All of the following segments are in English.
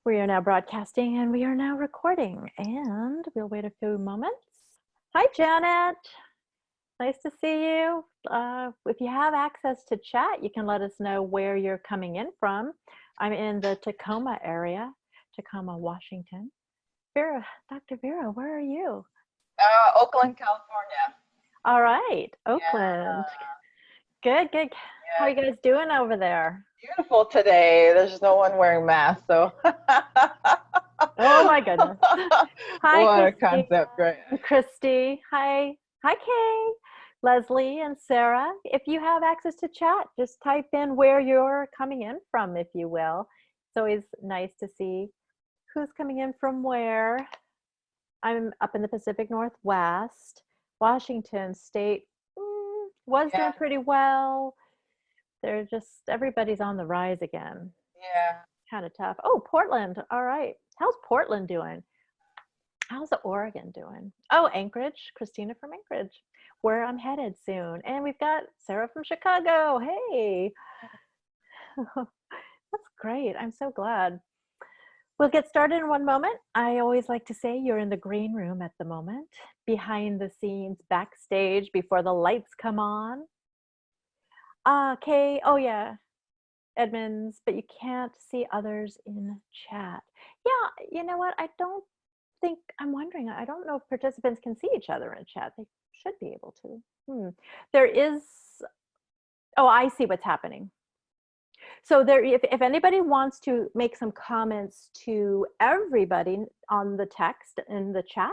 We are now broadcasting and we are now recording, and we'll wait a few moments. Hi, Janet. Nice to see you. If you have access to chat, you can let us know where you're coming in from. I'm in the Tacoma area, Tacoma, Washington. Vera, Dr. Vera, where are you? Oakland, California. All right, Oakland. Good, good. How are you guys doing over there? Beautiful today. There's no one wearing masks, so. Oh my goodness. Hi, what Christy. a concept, right? Christy. Hi. Hi, Kay. Leslie and Sarah. If you have access to chat, just type in where you're coming in from, if you will. It's always nice to see who's coming in from where. I'm up in the Pacific Northwest. Washington State was doing pretty well. They're just, everybody's on the rise again. Yeah. Kind of tough. Oh, Portland. All right. How's Portland doing? How's Oregon doing? Oh, Anchorage. Christina from Anchorage, where I'm headed soon. And we've got Sarah from Chicago. Hey. That's great. I'm so glad. We'll get started in one moment. I always like to say you're in the green room at the moment, behind the scenes, backstage, before the lights come on. Kay, oh yeah, Edmonds, but you can't see others in chat. Yeah, you know what? I don't think, I'm wondering, I don't know if participants can see each other in chat. They should be able to. There is, oh, I see what's happening. So there, if anybody wants to make some comments to everybody on the text in the chat,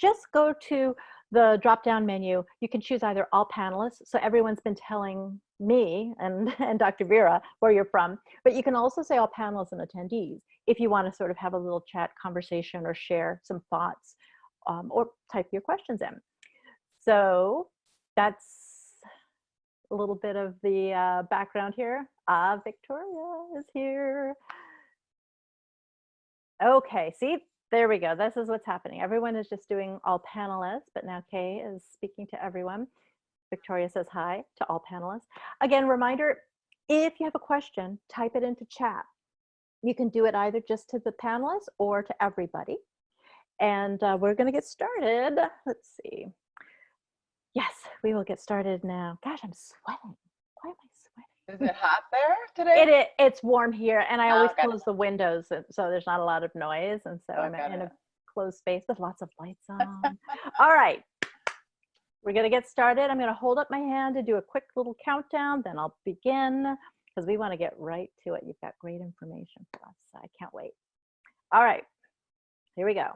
just go to the drop-down menu. You can choose either all panelists. So everyone's been telling me and Dr. Vera where you're from, but you can also say all panelists and attendees if you want to sort of have a little chat conversation or share some thoughts or type your questions in. So that's a little bit of the background here. Victoria is here. Okay, see, there we go. This is what's happening. Everyone is just doing all panelists, but now Kay is speaking to everyone. Victoria says hi to all panelists. Again, reminder, if you have a question, type it into chat. You can do it either just to the panelists or to everybody. And we're going to get started. Let's see. Yes, we will get started now. Gosh, I'm sweating. Why am I sweating? Is it hot there today? It's warm here, and I always close the windows, so there's not a lot of noise, and so I'm in a closed space with lots of lights on. All right, we're gonna get started. I'm gonna hold up my hand to do a quick little countdown, then I'll begin, because we want to get right to it. You've got great information for us, so I can't wait. All right, here we go.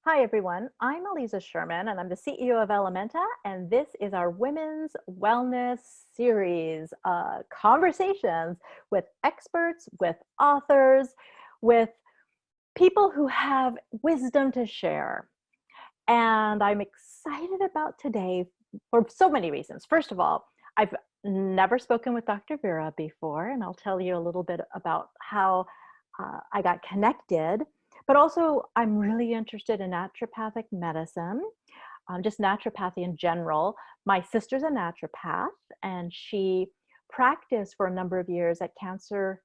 Hi, everyone. I'm Eliza Sherman, and I'm the CEO of Ellementa, and this is our Women's Wellness Series, conversations with experts, with authors, with people who have wisdom to share. And I'm excited about today for so many reasons. First of all, I've never spoken with Dr. Vera before, and I'll tell you a little bit about how I got connected. But also, I'm really interested in naturopathic medicine, just naturopathy in general. My sister's a naturopath, and she practiced for a number of years at Cancer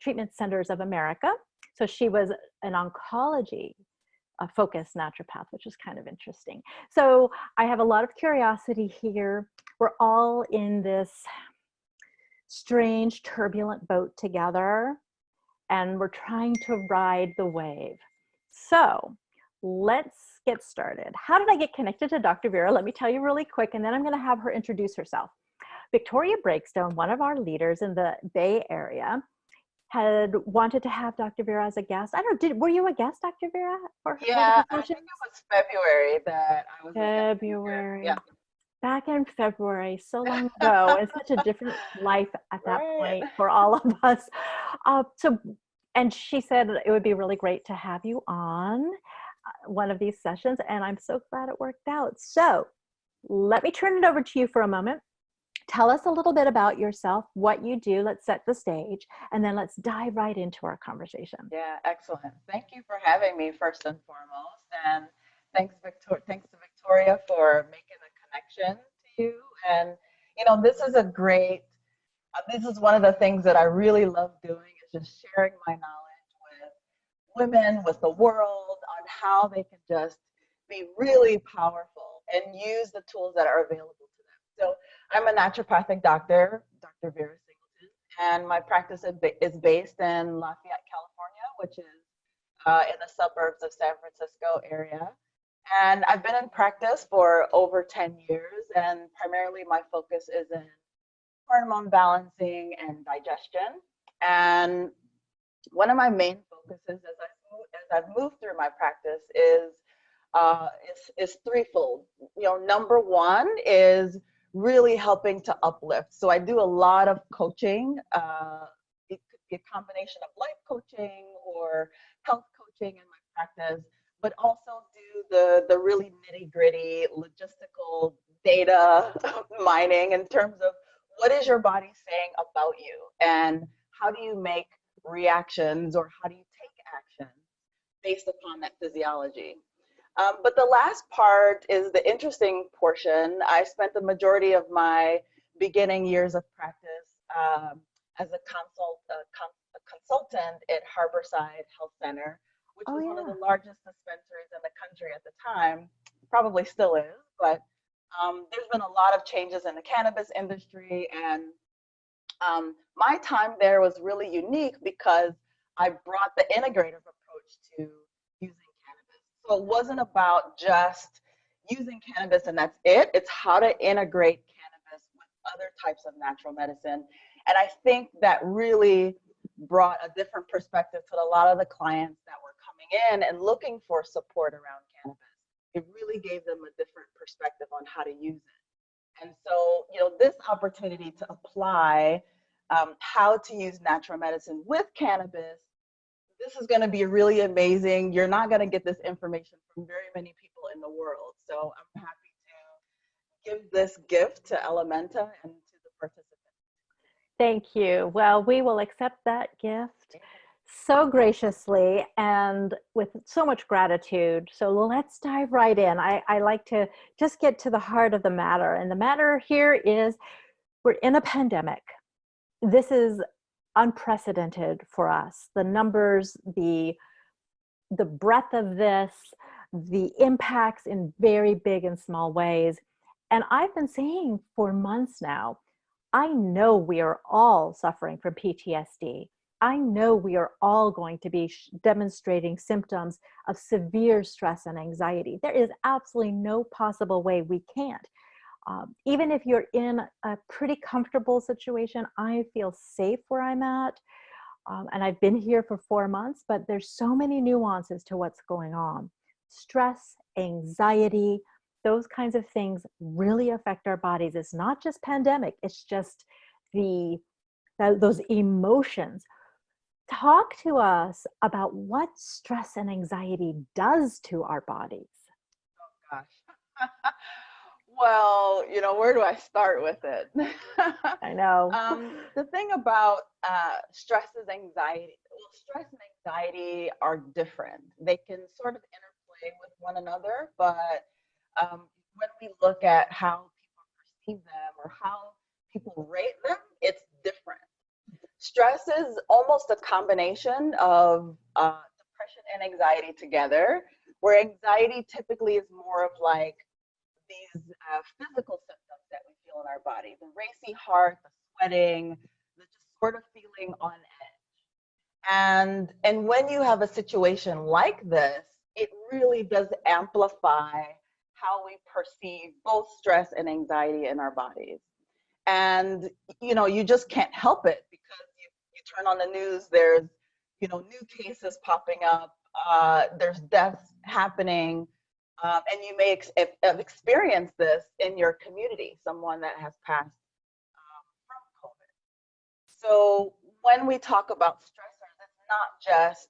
Treatment Centers of America. So she was an oncology focused naturopath, which is kind of interesting. So I have a lot of curiosity here. We're all in this strange, turbulent boat together, and we're trying to ride the wave. So let's get started. How did I get connected to Dr. Vera? Let me tell you really quick, and then I'm going to have her introduce herself. Victoria Breakstone, one of our leaders in the Bay Area, had wanted to have Dr. Vera as a guest. I don't know, were you a guest, Dr. Vera? Yeah, I think it was February that I was February. Yeah. Back in February, so long ago, and such a different life at that point for all of us. And she said it would be really great to have you on one of these sessions, and I'm so glad it worked out. So let me turn it over to you for a moment. Tell us a little bit about yourself, what you do. Let's set the stage, and then let's dive right into our conversation. Yeah, excellent. Thank you for having me first and foremost, and thanks to Victoria for making the connection to you. And you know, this is a great This is one of the things that I really love doing, is just sharing my knowledge with women, with the world, on how they can just be really powerful and use the tools that are available to them. So I'm a naturopathic doctor, Dr. Vera Singleton, and my practice is based in Lafayette, California, which is in the suburbs of San Francisco area. And I've been in practice for over 10 years, and primarily my focus is in hormone balancing and digestion. And one of my main focuses as I've moved through my practice is threefold. You know, number one is really helping to uplift. So I do a lot of coaching. It could be a combination of life coaching or health coaching in my practice, but also do the really nitty gritty logistical data mining in terms of what is your body saying about you, and how do you make reactions, or how do you take action based upon that physiology. But the last part is the interesting portion. I spent the majority of my beginning years of practice as a consultant at Harborside Health Center, which was one of the largest dispensaries in the country at the time, probably still is, but there's been a lot of changes in the cannabis industry, and my time there was really unique because I brought the integrative approach to using cannabis. So it wasn't about just using cannabis and that's it. It's how to integrate cannabis with other types of natural medicine. And I think that really brought a different perspective to a lot of the clients that were coming in and looking for support around cannabis. It really gave them a different perspective on how to use it. And so, you know, this opportunity to apply how to use natural medicine with cannabis, this is going to be really amazing. You're not going to get this information from very many people in the world. So I'm happy to give this gift to Ellementa and to the participants. Thank you. Well, we will accept that gift so graciously and with so much gratitude. So let's dive right in. I like to just get to the heart of the matter. And the matter here is we're in a pandemic. This is unprecedented for us. The numbers, the breadth of this, the impacts in very big and small ways. And I've been saying for months now, I know we are all suffering from PTSD. I know we are all going to be demonstrating symptoms of severe stress and anxiety. There is absolutely no possible way we can't. Even if you're in a pretty comfortable situation, I feel safe where I'm at. And I've been here for 4 months, but there's so many nuances to what's going on. Stress, anxiety, those kinds of things really affect our bodies. It's not just pandemic, it's just those emotions. Talk to us about what stress and anxiety does to our bodies. Oh gosh. Well, you know, where do I start with it? I know. The thing about stress is anxiety. Well, stress and anxiety are different. They can sort of interplay with one another, but when we look at how people perceive them or how people rate them, it's different. Stress is almost a combination of depression and anxiety together, where anxiety typically is more of like these physical symptoms that we feel in our body, the racy heart, the sweating, the just sort of feeling on edge. And when you have a situation like this, it really does amplify how we perceive both stress and anxiety in our bodies. And, you know, you just can't help it because you turn on the news, there's, you know, new cases popping up, there's deaths happening, and you may have experienced this in your community, someone that has passed from COVID. So when we talk about stressors, it's not just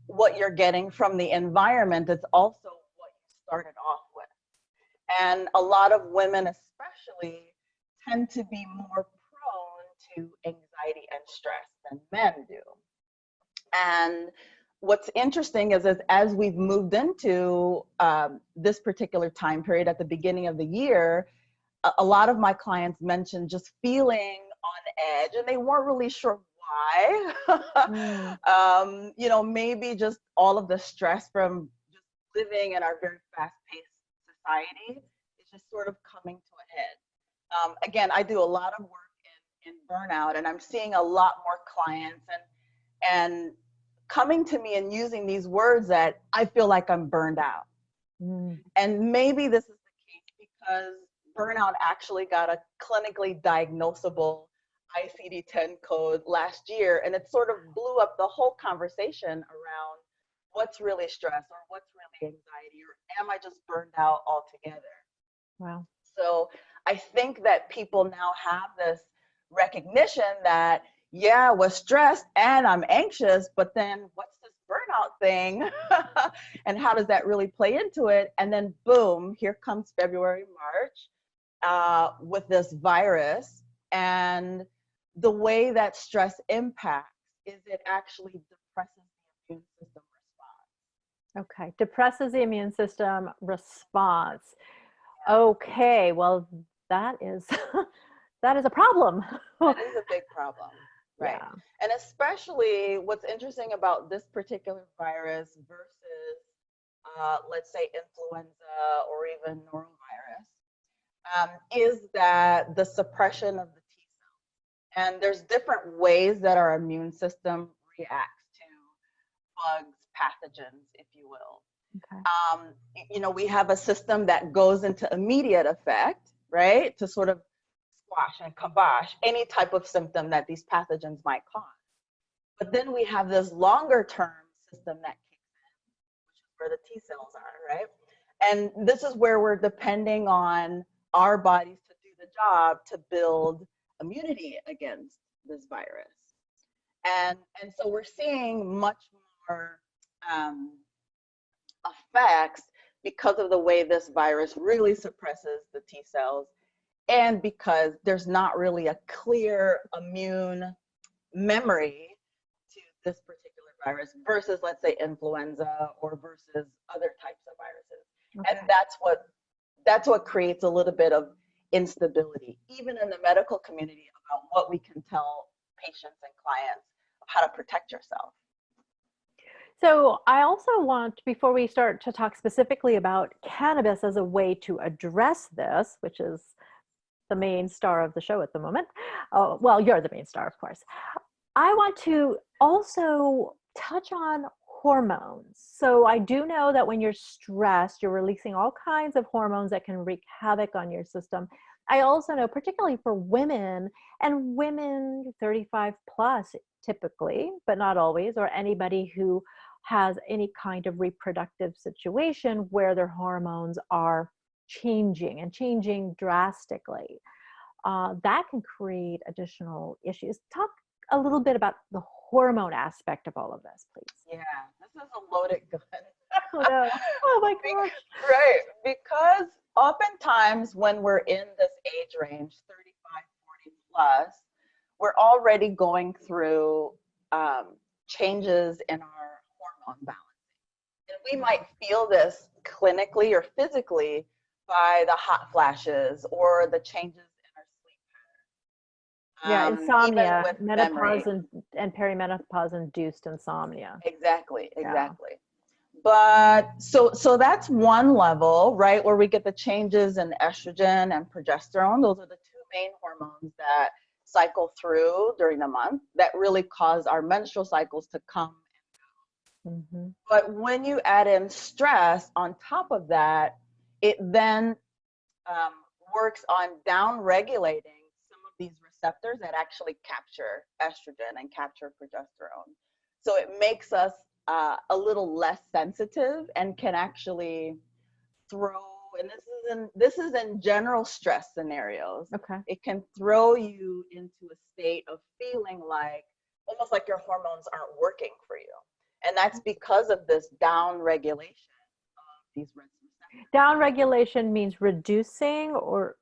what you're getting from the environment, it's also what you started off with. And a lot of women especially tend to be more prone to anxiety and stress than men do. And what's interesting is as we've moved into this particular time period at the beginning of the year, a lot of my clients mentioned just feeling on edge, and they weren't really sure why. Mm. You know, maybe just all of the stress from just living in our very fast-paced society is just sort of coming to a head. Again, I do a lot of work in burnout, and I'm seeing a lot more clients and coming to me and using these words that I feel like I'm burned out. Mm. And maybe this is the case because burnout actually got a clinically diagnosable ICD-10 code last year, and it sort of blew up the whole conversation around what's really stress or what's really anxiety, or am I just burned out altogether? Wow. So I think that people now have this recognition that, yeah, I was stressed and I'm anxious, but then what's this burnout thing? And how does that really play into it? And then boom, here comes February, March with this virus. And the way that stress impacts is it actually depresses the immune system response. Okay. Depresses the immune system response. Okay. Well, that is that is a problem. That is a big problem, right? Yeah. And especially what's interesting about this particular virus versus, let's say, influenza or even norovirus, is that the suppression of the T cell. And there's different ways that our immune system reacts to bugs, pathogens, if you will. Okay. You know, we have a system that goes into immediate effect, right, to sort of squash and kibosh any type of symptom that these pathogens might cause. But then we have this longer term system that kicks in, which is where the T cells are, right? And this is where we're depending on our bodies to do the job to build immunity against this virus. And so we're seeing much more effects because of the way this virus really suppresses the T cells, and because there's not really a clear immune memory to this particular virus versus, let's say, influenza or versus other types of viruses. Okay. And that's what creates a little bit of instability, even in the medical community, about what we can tell patients and clients of how to protect yourself. So I also want, before we start to talk specifically about cannabis as a way to address this, which is the main star of the show at the moment. Oh, well, you're the main star, of course. I want to also touch on hormones. So I do know that when you're stressed, you're releasing all kinds of hormones that can wreak havoc on your system. I also know, particularly for women, and women 35 plus typically, but not always, or anybody who has any kind of reproductive situation where their hormones are changing and changing drastically. That can create additional issues. Talk a little bit about the hormone aspect of all of this, please. Yeah, this is a loaded gun. Oh no. Oh my gosh. Right, because oftentimes when we're in this age range, 35, 40 plus, we're already going through changes in our hormone balance. And we might feel this clinically or physically by the hot flashes or the changes in our sleep Yeah, pattern. insomnia, Even with menopause memory. and perimenopause induced insomnia. Exactly. Yeah. But so that's one level, right, where we get the changes in estrogen and progesterone. Those are the two main hormones that cycle through during the month that really cause our menstrual cycles to come. Mm-hmm. But when you add in stress on top of that, it then works on down regulating some of these receptors that actually capture estrogen and capture progesterone. So it makes us a little less sensitive and can actually throw, and this is in general stress scenarios. Okay. It can throw you into a state of feeling like almost like your hormones aren't working for you. And that's because of this down regulation of these receptors. Down regulation means reducing or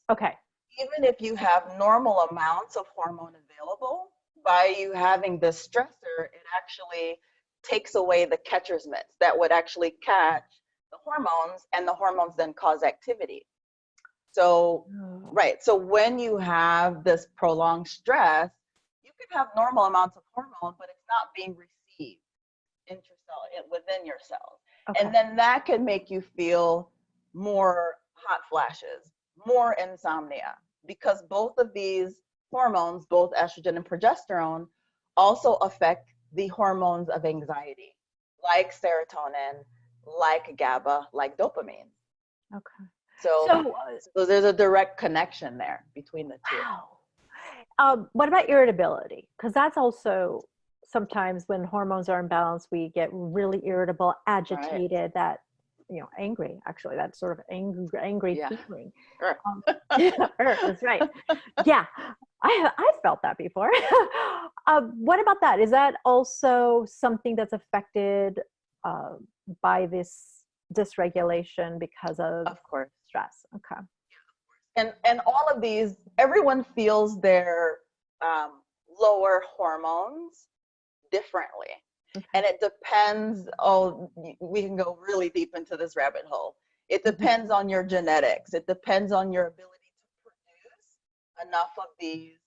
okay. Even if you have normal amounts of hormone available, by you having this stressor, it actually takes away the catcher's mitts that would actually catch the hormones, and the hormones then cause activity. So, Oh, right. So when you have this prolonged stress, you can have normal amounts of hormone, but it's not being received within your cells. okay. And then that can make you feel more hot flashes, more insomnia, because both of these hormones, both estrogen and progesterone, also affect the hormones of anxiety, like serotonin, like GABA, like dopamine. Okay. So, So, so there's a direct connection there between the two. wow. What about irritability? Because that's also sometimes when hormones are imbalanced, we get really irritable, Right. agitated, that, angry, actually, that sort of angry Yeah. feeling. Sure. Yeah, that's right. Yeah, I felt that before. What about that? Is that also something that's affected uh, by this dysregulation because of Of course. stress? Okay. And all of these, everyone feels their lower hormones differently. Okay. And it depends, oh, we can go really deep into this rabbit hole. It Mhm. depends on your genetics. It depends on your ability to produce enough of these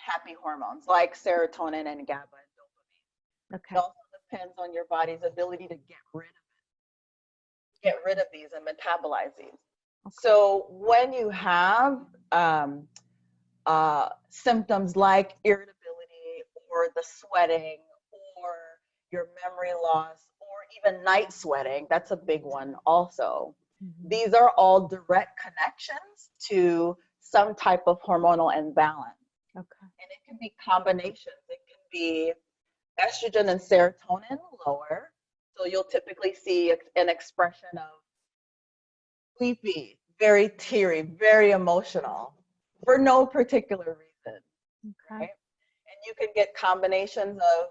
happy hormones like serotonin and GABA and dopamine. It Okay. also depends on your body's ability to get rid of these and metabolize these. Okay. So when you have symptoms like irritability or the sweating or your memory loss or even night sweating, that's a big one also. Mhm. These are all direct connections to some type of hormonal imbalance. Okay. And it can be combinations. It can be estrogen and serotonin lower. So you'll typically see an expression of sleepy, very teary, very emotional for no particular reason, Okay. right? And you can get combinations of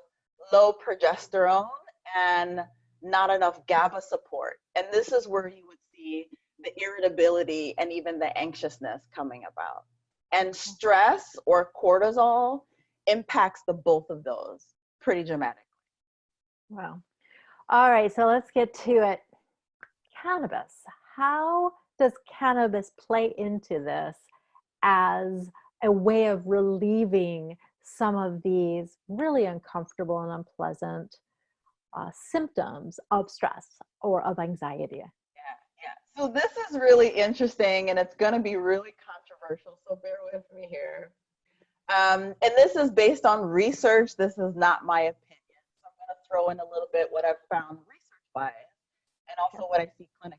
low progesterone and not enough GABA support. And this is where you would see the irritability and even the anxiousness coming about. And stress or cortisol impacts the both of those pretty dramatically. Wow. All right, so let's get to it. Cannabis. How does cannabis play into this as a way of relieving some of these really uncomfortable and unpleasant symptoms of stress or of anxiety? Yeah. So this is really interesting and it's going to be really controversial. So bear with me here. And this is based on research. This is not my opinion. So I'm going to throw in a little bit what I've found research wise and Okay. also what I see clinically.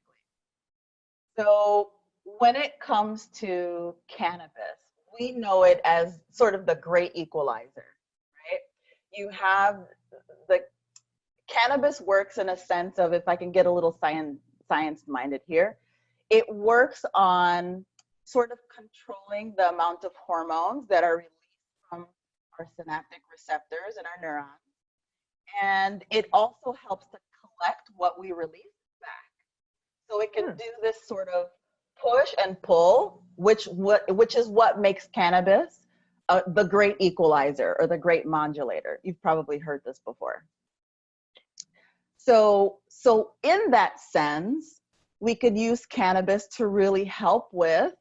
So when it comes to cannabis, we know it as sort of the great equalizer, right? You have the cannabis works in a sense of, if I can get a little science minded here, it works on sort of controlling the amount of hormones that are released from our synaptic receptors in our neurons. And it also helps to collect what we release back. So it can Hmm. do this sort of push and pull, which is what makes cannabis the great equalizer or the great modulator. You've probably heard this before. So in that sense, we could use cannabis to really help with,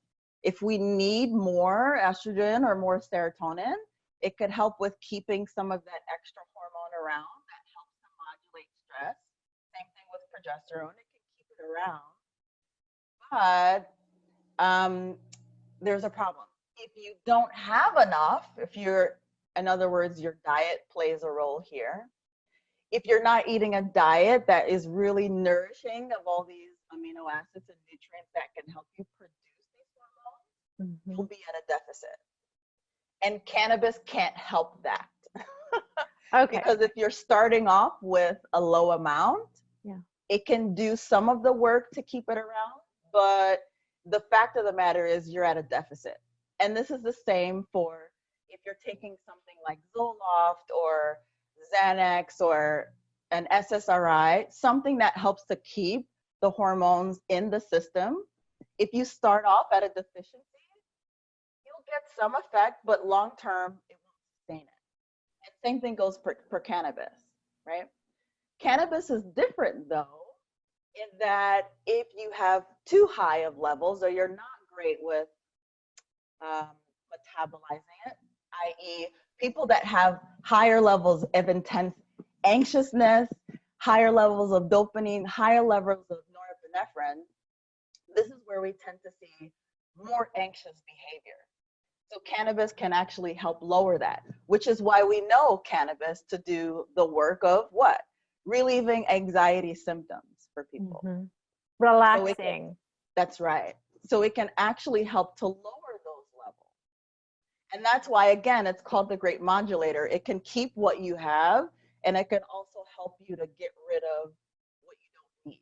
if we need more estrogen or more serotonin, it could help with keeping some of that extra hormone around that helps to modulate stress. Same thing with progesterone, it can keep it around. But there's a problem. If you don't have enough, in other words, your diet plays a role here. If you're not eating a diet that is really nourishing of all these amino acids and nutrients that can help you produce these hormones, Mm-hmm. you'll be at a deficit. And cannabis can't help that. Okay. Because if you're starting off with a low amount, Yeah. it can do some of the work to keep it around, but the fact of the matter is you're at a deficit. And this is the same for if you're taking something like Zoloft or Xanax or an SSRI, something that helps to keep the hormones in the system. If you start off at a deficiency, you'll get some effect, but long term, it won't sustain it. And same thing goes for cannabis, right? Cannabis is different though, in that if you have too high of levels or you're not great with metabolizing it, i.e., people that have higher levels of intense anxiousness, higher levels of dopamine, higher levels of norepinephrine. This is where we tend to see more anxious behavior. So cannabis can actually help lower that, which is why we know cannabis to do the work of what? Relieving anxiety symptoms for people. Mm-hmm. So Relaxing. that's right. So it can actually help to lower those levels. And that's why, again, it's called the great modulator. It can keep what you have, and it can also help you to get rid of what you don't need.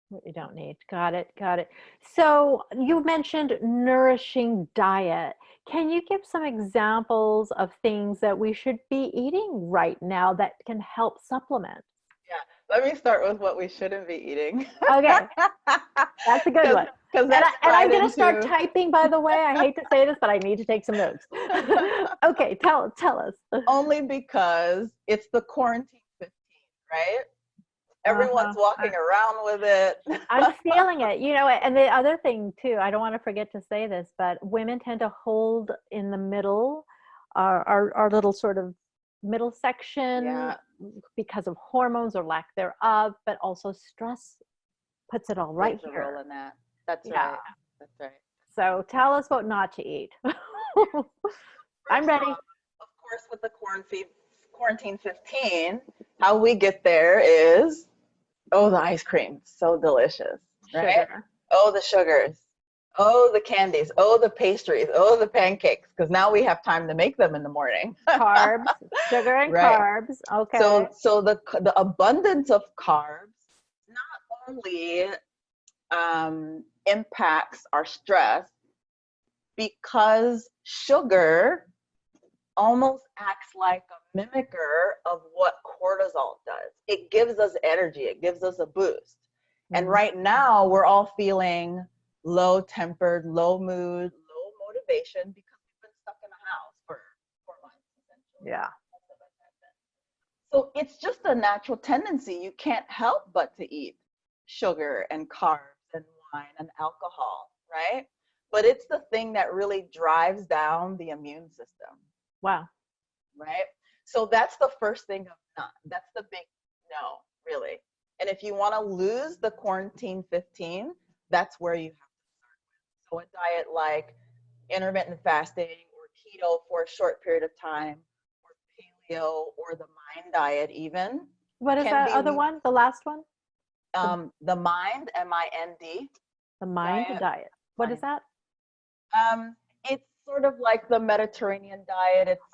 What you don't need. Got it. Got it. So you mentioned nourishing diet. Can you give some examples of things that we should be eating right now that can help supplement? Yeah, let me start with what we shouldn't be eating. Okay, that's a good one. Because And, that's and I'm right going to start into typing, by the way. I hate to say this, but I need to take some notes. Okay, tell us. only because it's the quarantine 15, right? Everyone's walking around with it. I'm feeling it, and the other thing too, I don't want to forget to say this, but women tend to hold in the middle, our little sort of middle section, Yeah. because of hormones or lack thereof, but also stress puts it all right Plays a here. role in that. That's Yeah. right. That's right. So tell us what not to eat. I'm ready. Of course, with the quarantine 15, how we get there is, oh, the ice cream, so delicious, right? Sugar. Oh, the sugars. Oh, the candies. Oh, the pastries. Oh, the pancakes. Because now we have time to make them in the morning. Carbs, sugar and Right. carbs. Okay. So the abundance of carbs not only impacts our stress, because sugar almost acts like a mimicker of what cortisol does. It gives us energy. It gives us a boost. And right now we're all feeling low tempered, low mood, low motivation because we've been stuck in a house for 4 months, essentially. Yeah. So it's just a natural tendency. You can't help but to eat sugar and carbs and wine and alcohol, right? But it's the thing that really drives down the immune system. Wow. Right? So that's the first thing of not. That's the big no, really. And if you want to lose the quarantine 15, that's where you have to start with. So a diet like intermittent fasting or keto for a short period of time, or paleo, or the mind diet even. What is that other one? The last one? The mind, M-I-N-D. The mind diet. What is that? It's sort of like the Mediterranean diet. It's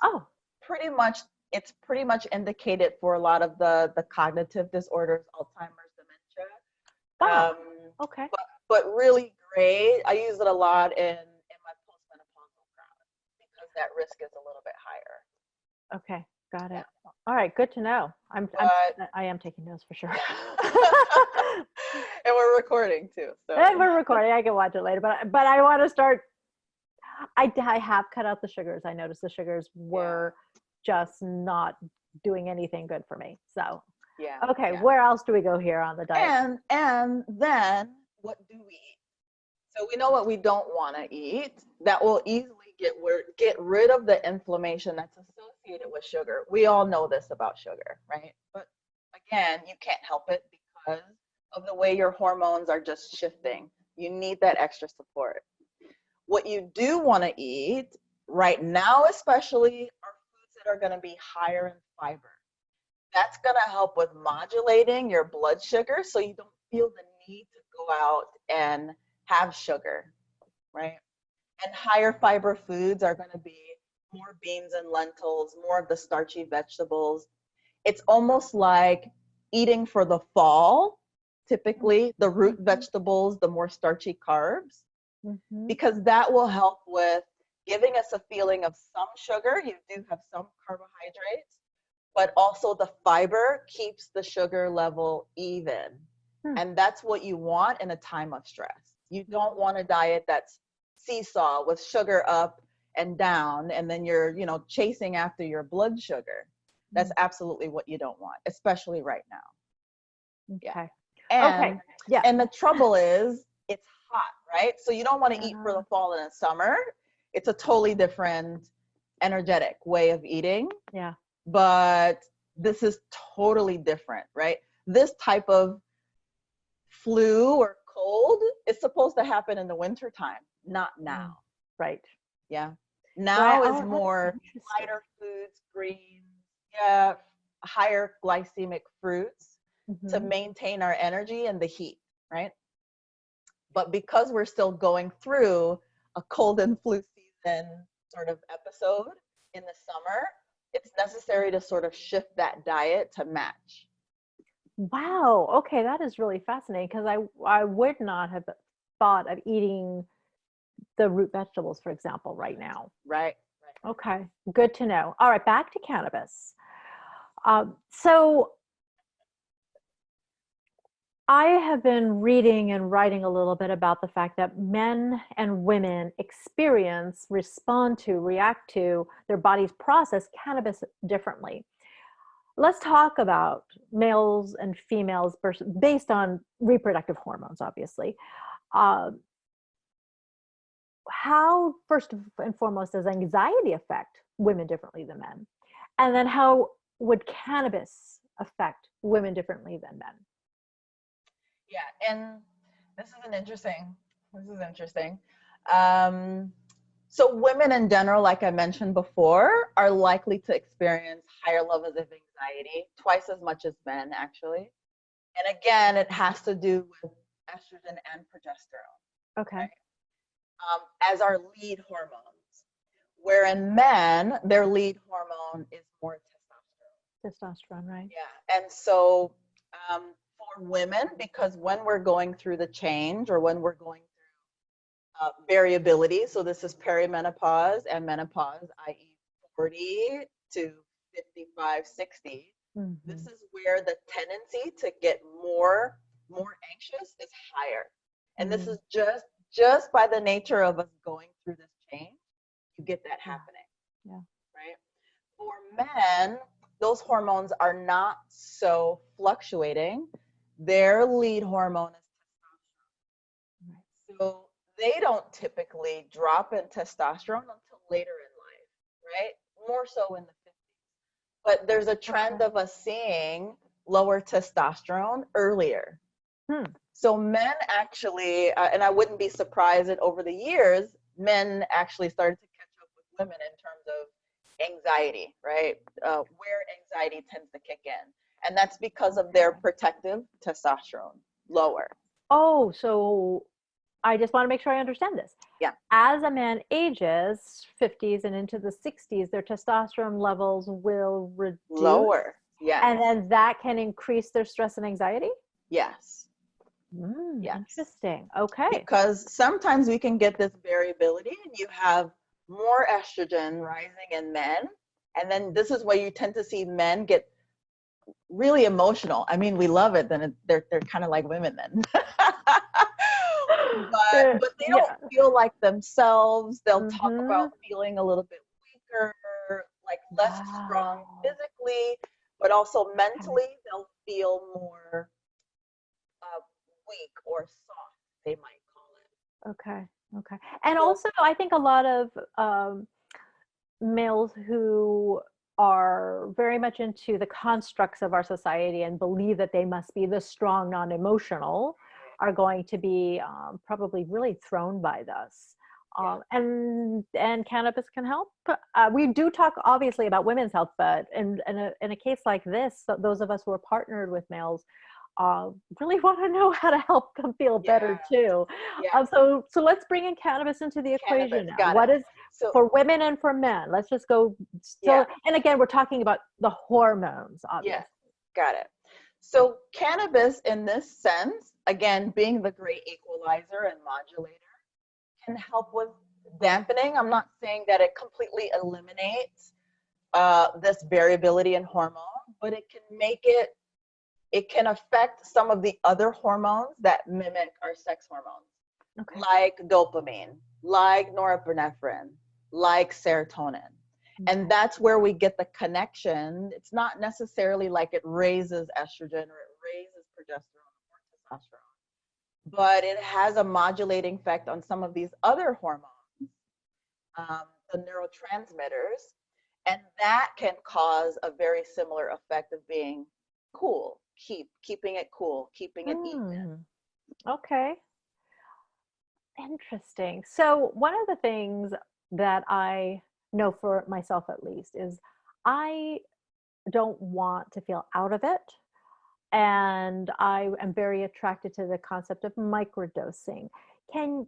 pretty much indicated for a lot of the cognitive disorders, Alzheimer's, dementia. Wow. Okay. But really great. I use it a lot in my postmenopausal crowd because that risk is a little bit higher. Okay, got it. All right, good to know. I am taking notes for sure. And we're recording too. So. And we're recording. I can watch it later, but I want to start. I have cut out the sugars. I noticed the sugars were just not doing anything good for me. So okay, where else do we go here on the diet? And then what do we eat? So we know what we don't want to eat. That will easily get rid of the inflammation that's associated with sugar. We all know this about sugar, right? But again, you can't help it because of the way your hormones are just shifting. You need that extra support. What you do want to eat right now, especially, are foods that are going to be higher in fiber. That's going to help with modulating your blood sugar so you don't feel the need to go out and have sugar, right? And higher fiber foods are going to be more beans and lentils, more of the starchy vegetables. It's almost like eating for the fall, typically the root vegetables, the more starchy carbs, because that will help with giving us a feeling of some sugar. You do have some carbohydrates, but also the fiber keeps the sugar level even. And that's what you want in a time of stress. You don't want a diet that's seesaw with sugar up and down, and then you're, chasing after your blood sugar. That's absolutely what you don't want, especially right now. Okay. And the trouble is, it's hot, right? So you don't want to eat for the fall and the summer. It's a totally different energetic way of eating. Yeah. But this is totally different, right? This type of flu or cold is supposed to happen in the winter time, not now. Right. Yeah. Now is more interesting. lighter foods, greens, yeah, higher glycemic fruits to maintain our energy and the heat, right? But because we're still going through a cold and flu season sort of episode in the summer, it's necessary to sort of shift that diet to match. Wow. Okay, that is really fascinating because I would not have thought of eating the root vegetables, for example, right now. Right. Okay, good to know. All right, back to cannabis. So I have been reading and writing a little bit about the fact that men and women experience, respond to, react to their bodies process cannabis differently. Let's talk about males and females based on reproductive hormones, obviously. How, first and foremost, does anxiety affect women differently than men? And then how would cannabis affect women differently than men? Yeah, and this is interesting. So women in general, like I mentioned before, are likely to experience higher levels of anxiety, twice as much as men, actually. And again, it has to do with estrogen and progesterone. Okay. Right? As our lead hormones. Where in men, their lead hormone is more testosterone. Testosterone, right? Yeah, and so for women, because when we're going through the change or when we're going through variability, so this is perimenopause and menopause, i.e. 40 to 55, 60, this is where the tendency to get more anxious is higher. And this is just by the nature of us going through this change, you get that happening. Yeah. Right? For men, those hormones are not so fluctuating. Their lead hormone is testosterone. So they don't typically drop in testosterone until later in life, right? More so in the 50s. But there's a trend of us seeing lower testosterone earlier. So men actually, and I wouldn't be surprised that over the years, men actually started to catch up with women in terms of anxiety, right? Where anxiety tends to kick in. And that's because of their protective testosterone lower. Oh, so I just want to make sure I understand this. Yeah. As a man ages, 50s and into the 60s, their testosterone levels will reduce. Lower, yes. And then that can increase their stress and anxiety? Yes. Yes. Interesting. Okay. Because sometimes we can get this variability and you have more estrogen rising in men. And then this is where you tend to see men get really emotional. I mean, we love it. Then they're kind of like women then. but they don't feel like themselves. They'll talk about feeling a little bit weaker, like less strong physically, but also mentally they'll feel more weak or soft, they might call it. Okay. And also, I think a lot of males who are very much into the constructs of our society and believe that they must be the strong, non-emotional, are going to be probably really thrown by this. And cannabis can help. We do talk obviously about women's health, but in a case like this, those of us who are partnered with males really want to know how to help them feel better too. So let's bring in cannabis into the equation now. What is for women and for men? Let's just go still. And again, we're talking about the hormones, obviously. Got it. So cannabis in this sense, again, being the great equalizer and modulator, can help with dampening. I'm not saying that it completely eliminates this variability in hormone, but it can make it can affect some of the other hormones that mimic our sex hormones, like dopamine, like norepinephrine, like serotonin. And that's where we get the connection. It's not necessarily like it raises estrogen or it raises progesterone or testosterone, but it has a modulating effect on some of these other hormones, the neurotransmitters, and that can cause a very similar effect of being cool, keeping it cool, keeping it even. Okay. Interesting. So one of the things that I know for myself at least is I don't want to feel out of it. And I am very attracted to the concept of microdosing. Can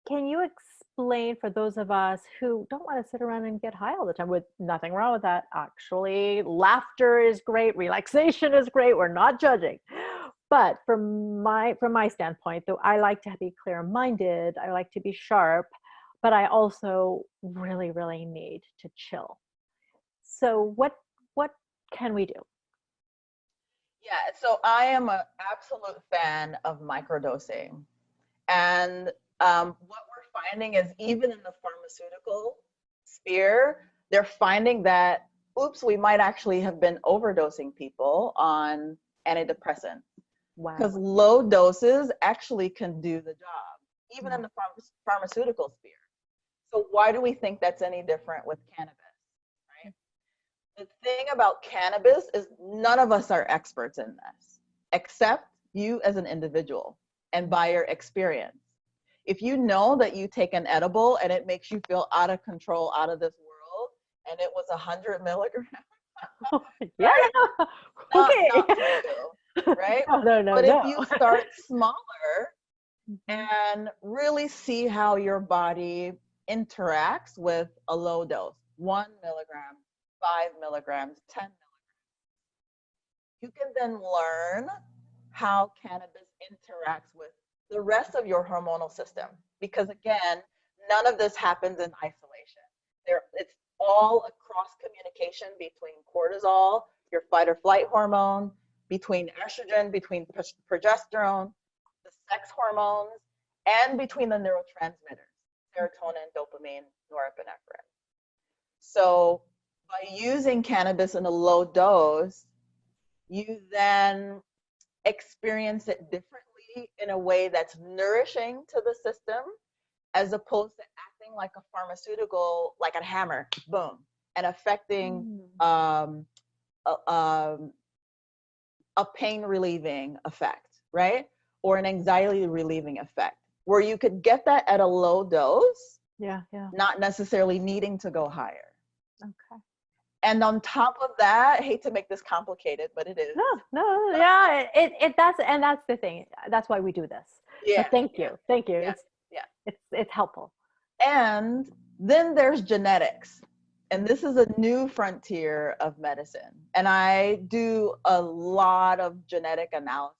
can you explain for those of us who don't want to sit around and get high all the time, with nothing wrong with that? Actually, laughter is great, relaxation is great. We're not judging. But from my standpoint, though, I like to be clear-minded, I like to be sharp, but I also really, really need to chill. So what can we do? Yeah, so I am an absolute fan of microdosing. And what we're finding is even in the pharmaceutical sphere, they're finding that, oops, we might actually have been overdosing people on antidepressants because Wow. low doses actually can do the job, even in Mm. the pharmaceutical sphere. So why do we think that's any different with cannabis, right? The thing about cannabis is none of us are experts in this, except you as an individual and by your experience. If you know that you take an edible and it makes you feel out of control, out of this world, and it was 100 milligrams, Yeah, right? yeah. Not Okay. for you, right? No, no, no, But if no. you start smaller Mhm. and really see how your body interacts with a low dose, 1 milligram, 5 milligrams, 10 you can then learn how cannabis interacts with the rest of your hormonal system. Because again, none of this happens in isolation. It's all a cross communication between cortisol, your fight or flight hormone, between estrogen, between progesterone, the sex hormones, and between the neurotransmitters, serotonin, dopamine, norepinephrine. So by using cannabis in a low dose, you then experience it differently in a way that's nourishing to the system as opposed to acting like a pharmaceutical, like a hammer, boom, and affecting Mm. um, a, um, a pain relieving effect, right? Or an anxiety relieving effect, where you could get that at a low dose, Yeah, yeah. not necessarily needing to go higher. Okay. And on top of that, I hate to make this complicated, but it is. No, no, yeah, it that's and that's the thing. That's why we do this. So Yeah, thank yeah, you. Thank you. yeah, It's yeah. it's helpful. And then there's genetics. And this is a new frontier of medicine. And I do a lot of genetic analysis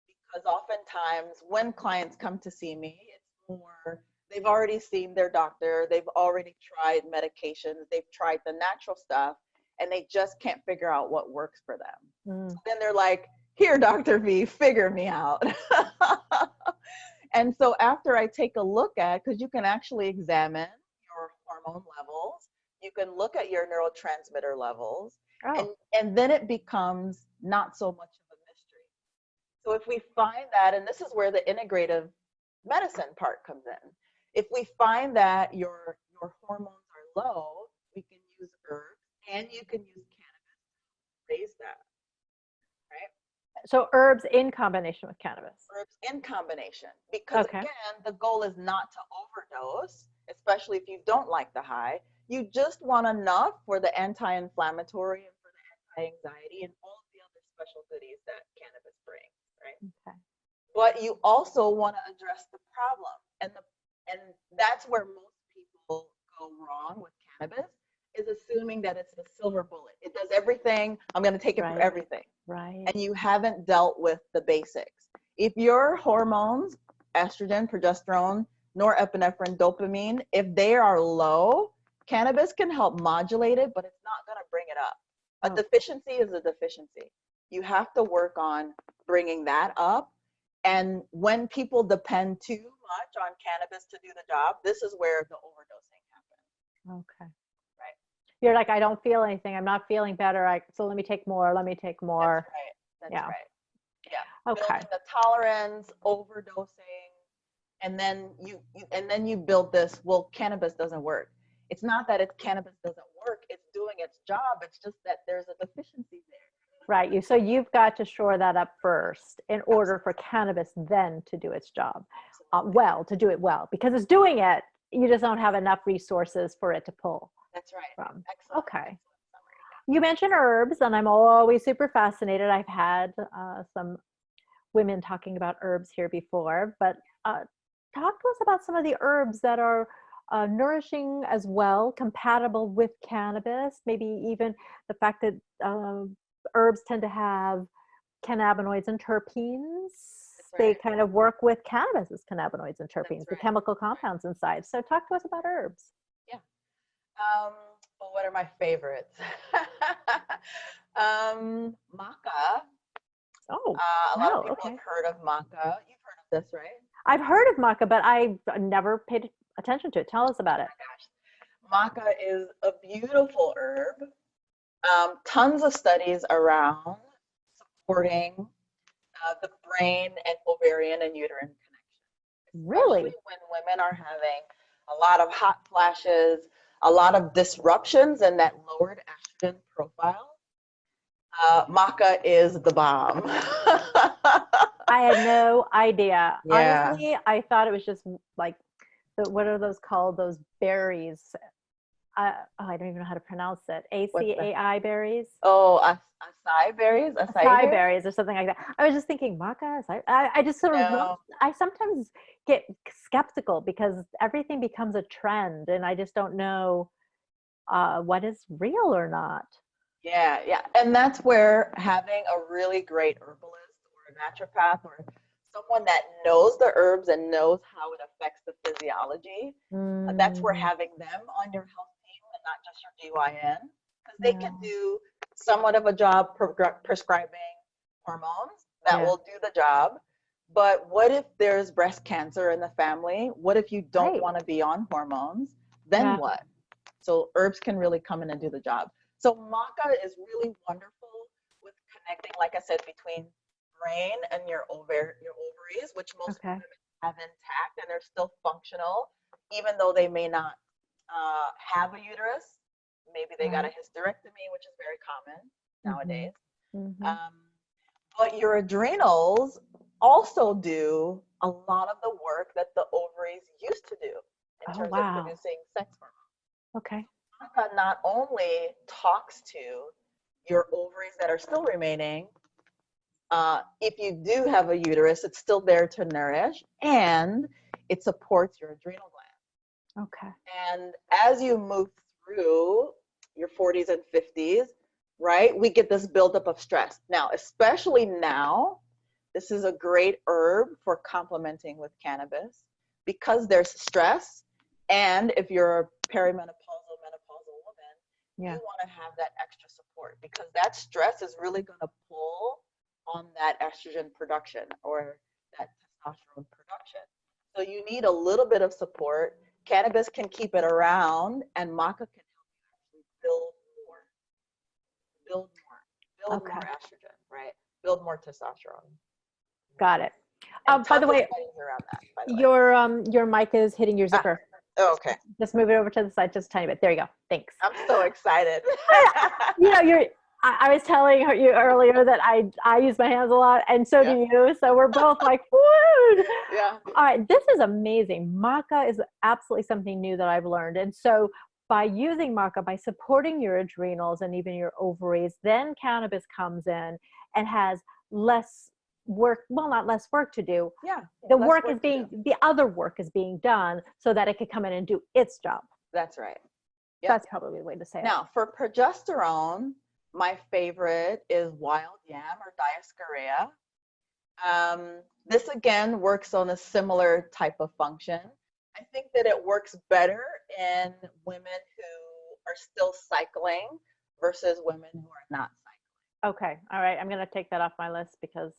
because oftentimes when clients come to see me, it's more, they've already seen their doctor, they've already tried medications, they've tried the natural stuff, and they just can't figure out what works for them. Mm. So then they're like, here, Dr. V, figure me out. And so after I take a look at, because you can actually examine your hormone levels, you can look at your neurotransmitter levels, and, Oh, and then it becomes not so much of a mystery. So if we find that, and this is where the integrative medicine part comes in, if we find that your hormones are low, we can use herbs and you can use cannabis to raise that, right? so herbs in combination with cannabis. Herbs in combination. Because Okay. again, the goal is not to overdose, especially if you don't like the high. You just want enough for the anti-inflammatory and for the anti-anxiety and all of the other special goodies that cannabis brings, right? Okay. But you also want to address the problem. And that's where most people go wrong with cannabis, is assuming that it's the silver bullet. It does everything. I'm going to take it for Right. everything, Right. and you haven't dealt with the basics. If your hormones, estrogen, progesterone, norepinephrine, dopamine, if they are low, cannabis can help modulate it, but it's not going to bring it up. A Oh, deficiency is a deficiency. You have to work on bringing that up. And when people depend too much on cannabis to do the job, this is where the overdosing happens, okay. right? You're like, I don't feel anything. I'm not feeling better. So let me take more. Let me take That's more. right. That's Yeah. right. Yeah. Okay. building the tolerance, overdosing, and then you build this. Well, cannabis doesn't work. It's not that cannabis doesn't work. It's doing its job. It's just that there's a deficiency there. Right. So you've got to shore that up first in order Absolutely. for cannabis then to do its job Absolutely. to do it well, because it's doing it. You just don't have enough resources for it to pull That's right. from. Excellent. Okay. Excellent summary. You mentioned herbs, and I'm always super fascinated. I've had some women talking about herbs here before, but talk to us about some of the herbs that are nourishing as well, compatible with cannabis, maybe even the fact that herbs tend to have cannabinoids and terpenes. That's They right. kind of work with cannabis's cannabinoids and terpenes, That's the right. chemical compounds inside. So talk to us about herbs. Yeah. Well, what are my favorites? Maca. Oh, A lot of wow. people have Okay. heard of maca. You've heard of this, right? I've heard of maca, but I've never paid attention to it. Tell us about it. Maca is a beautiful herb. Tons of studies around supporting the brain and ovarian and uterine connection, especially Really? when women are having a lot of hot flashes, a lot of disruptions in that lowered estrogen profile. Maca is the bomb. I had no idea. Yeah. Honestly, I thought it was just like what are those called? Those berries. I don't even know how to pronounce it. What's the ACAI berries, Oh, acai berries, acai acai berries? berries, or something like that. I was just thinking maca. I just sort of No. I sometimes get skeptical because everything becomes a trend, and I just don't know what is real or not. Yeah, yeah. And that's where having a really great herbalist or a naturopath or someone that knows the herbs and knows how it affects the physiology, that's where Mm, having them on your health team and not just your GYN, because they can yeah, do somewhat of a job prescribing hormones that yeah, will do the job. But what if there's breast cancer in the family? What if you don't right. want to be on hormones? Then Yeah. what? So herbs can really come in and do the job. So maca is really wonderful with connecting, like I said, between brain and your ovaries, which most Okay. women have intact and they're still functional, even though they may not have a uterus. Maybe they got a Right. hysterectomy, which is very common Mm-hmm. nowadays. Mm-hmm. Um, but your adrenals also do a lot of the work that the ovaries used to do in Oh, terms of wow. producing sex hormones. Okay. Maca not only talks to your ovaries that are still remaining, if you do have a uterus, it's still there to nourish, and it supports your adrenal gland. Okay. And as you move through your 40s and 50s, right, we get this buildup of stress. Now, especially now, this is a great herb for complementing with cannabis because there's stress. And if you're a perimenopausal, menopausal woman, you Yeah. want to have that extra support because that stress is really going to pull on that estrogen production or that testosterone production. So you need a little bit of support. Cannabis can keep it around, and maca can help you actually build more Okay. estrogen, right? Build more testosterone. Got it. And By the tons of way, studies around that, by the way. your mic is hitting your Ah, zipper. okay. Just move it over to the side just a tiny bit. There you go. Thanks. I'm so excited. You know, I was telling you earlier that I use my hands a lot, and so do Yeah, you. So we're both like, woo! yeah. All right, this is amazing. Maca is absolutely something new that I've learned. And so by using maca, by supporting your adrenals and even your ovaries, then cannabis comes in and has less work, well, not less work to do. Yeah, The less work is work to do. the other work is being done so that it could come in and do its job. That's right. Yep. That's probably the way to say it. Now, for progesterone, my favorite is wild yam or diascorea. This again works on a similar type of function. I think that it works better in women who are still cycling versus women who are not Okay. All right. I'm going to take that off my list because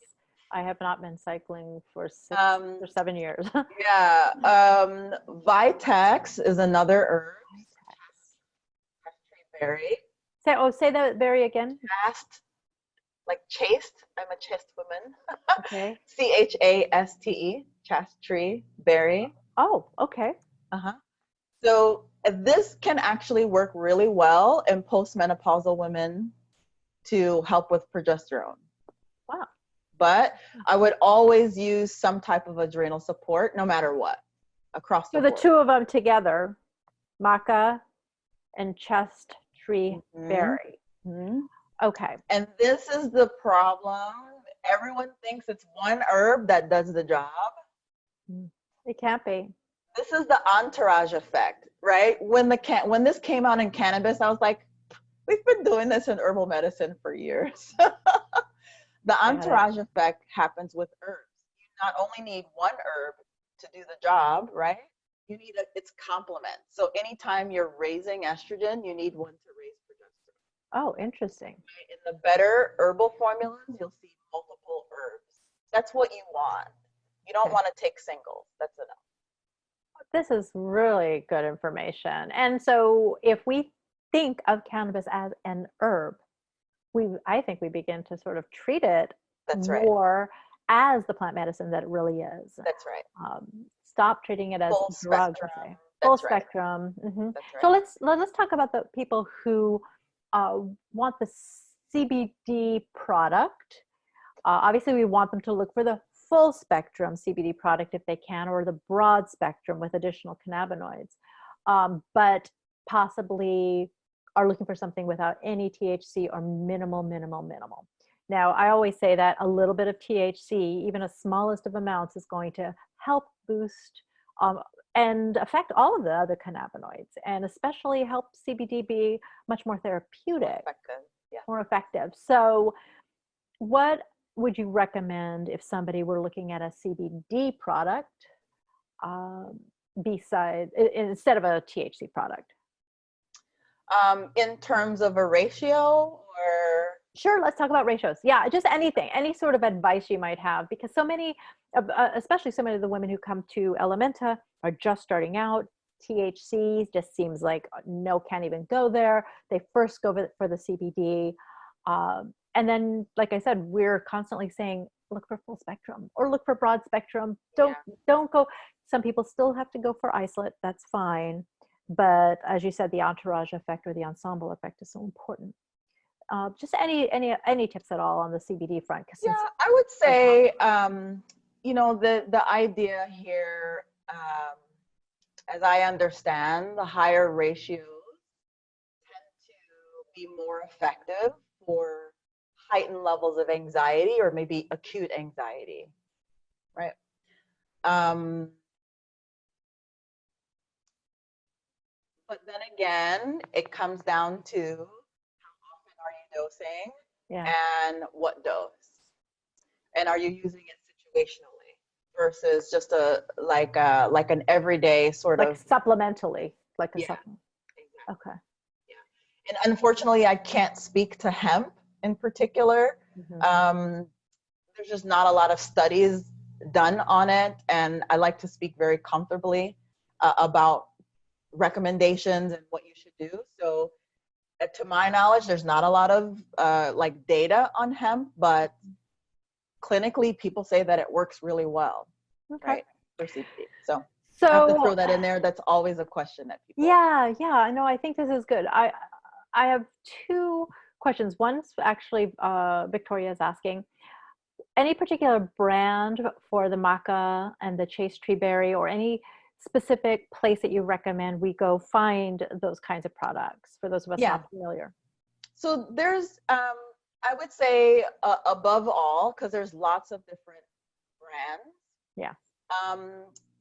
I have not been cycling for cycling. or 7 years. Yeah, Vitex is another herb, tree berry, Say the berry again. fast like chaste. I'm a chaste woman. Okay. Chaste, chaste tree berry. Oh, okay. Uh-huh. So this can actually work really well in postmenopausal women to help with progesterone. Wow. But I would always use some type of adrenal support no matter what, across the So the board. two of them together, maca and chest tree Mhm. berry. Mhm. Okay. And this is the problem. Everyone thinks it's one herb that does the job. Mm. It can't be. This is the entourage effect, right? When this came out in cannabis, I was like, we've been doing this in herbal medicine for years. The Got it. entourage effect happens with herbs. You not only need one herb to do the job, right? You need its complement. So anytime you're raising estrogen, you need one to raise progesterone. Oh, interesting. In the better herbal formulas, you'll see multiple herbs. That's what you want. You don't Okay. want to take singles. That's enough. This is really good information. And so if we think of cannabis as an herb, I think we begin to sort of treat it That's right. more as the plant medicine that it really is. That's right. Stop treating it as Full drug per spectrum. se. Full That's right. spectrum. That's So right. let's talk about the people who want the CBD product. Obviously, we want them to look for the full spectrum CBD product if they can, or the broad spectrum with additional cannabinoids, but possibly are looking for something without any THC or minimal. Now, I always say that a little bit of THC, even as smallest of amounts, is going to help boost and affect all of the other cannabinoids, and especially help CBD be much more therapeutic, Effective. Yeah. more effective. So, what would you recommend if somebody were looking at a CBD product um, instead of a THC product? In terms of a ratio or Sure, let's talk about ratios. Yeah, just anything, any sort of advice you might have, because so many, especially so many of the women who come to Ellementa are just starting out. THC just seems like no, can't even go there. They first go for the CBD. And then, like I said, we're constantly saying, look for full spectrum or look for broad spectrum. Don't go. Some people still have to go for isolate. That's fine. But as you said, the entourage effect or the ensemble effect is so important. Just any tips at all on the CBD front? yeah, I would say the idea here, as I understand, the higher ratios tend to be more effective for heightened levels of anxiety or maybe acute anxiety, right? But then again, it comes down to how often are you dosing Yeah, and what dose, and are you using it situationally versus just like an everyday sort like of. supplementally, like a Yeah, supplement. exactly. Okay. Yeah, and unfortunately, I can't speak to hemp in particular. Hmm. Um, there's just not a lot of studies done on it, and I like to speak very comfortably about recommendations and what you should do. So to my knowledge, there's not a lot of like data on hemp, but clinically people say that it works really well, Okay. right, for CBD. So I have to So throw that in there. That's always a question that people. yeah, I know. I think this is good. I have two questions. One's actually Victoria is asking, any particular brand for the maca and the chase tree berry, or any specific place that you recommend we go find those kinds of products for those of us Yeah. not familiar? So there's, I would say above all, because there's lots of different brands. Yeah.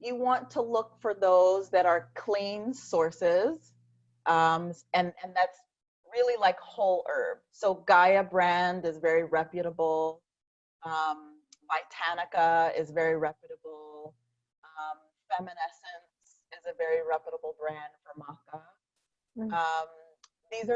You want to look for those that are clean sources, and that's really like whole herb. So Gaia brand is very reputable. Vitanica is very reputable. Feminescence is a very reputable brand for maca. Mm. Um, these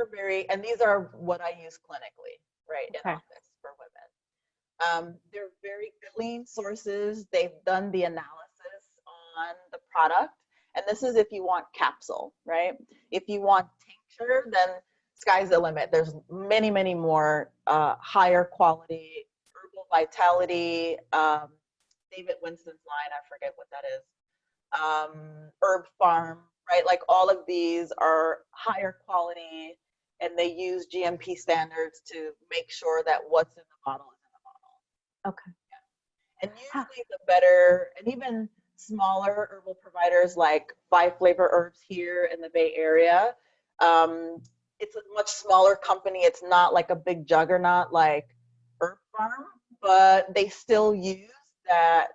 are what I use clinically, right, in Okay. office for women. They're very clean sources. They've done the analysis on the product. And this is if you want capsule, right? If you want tincture, then sky's the limit. There's many, many more higher quality herbal vitality. David Winston's line, I forget what that is. Herb Farm, right? Like all of these are higher quality, and they use GMP standards to make sure that what's in the bottle is in the bottle. Okay. Yeah. And usually the better, and even smaller herbal providers like Five Flavor Herbs here in the Bay Area, it's a much smaller company. It's not like a big juggernaut like Herb Farm, but they still use that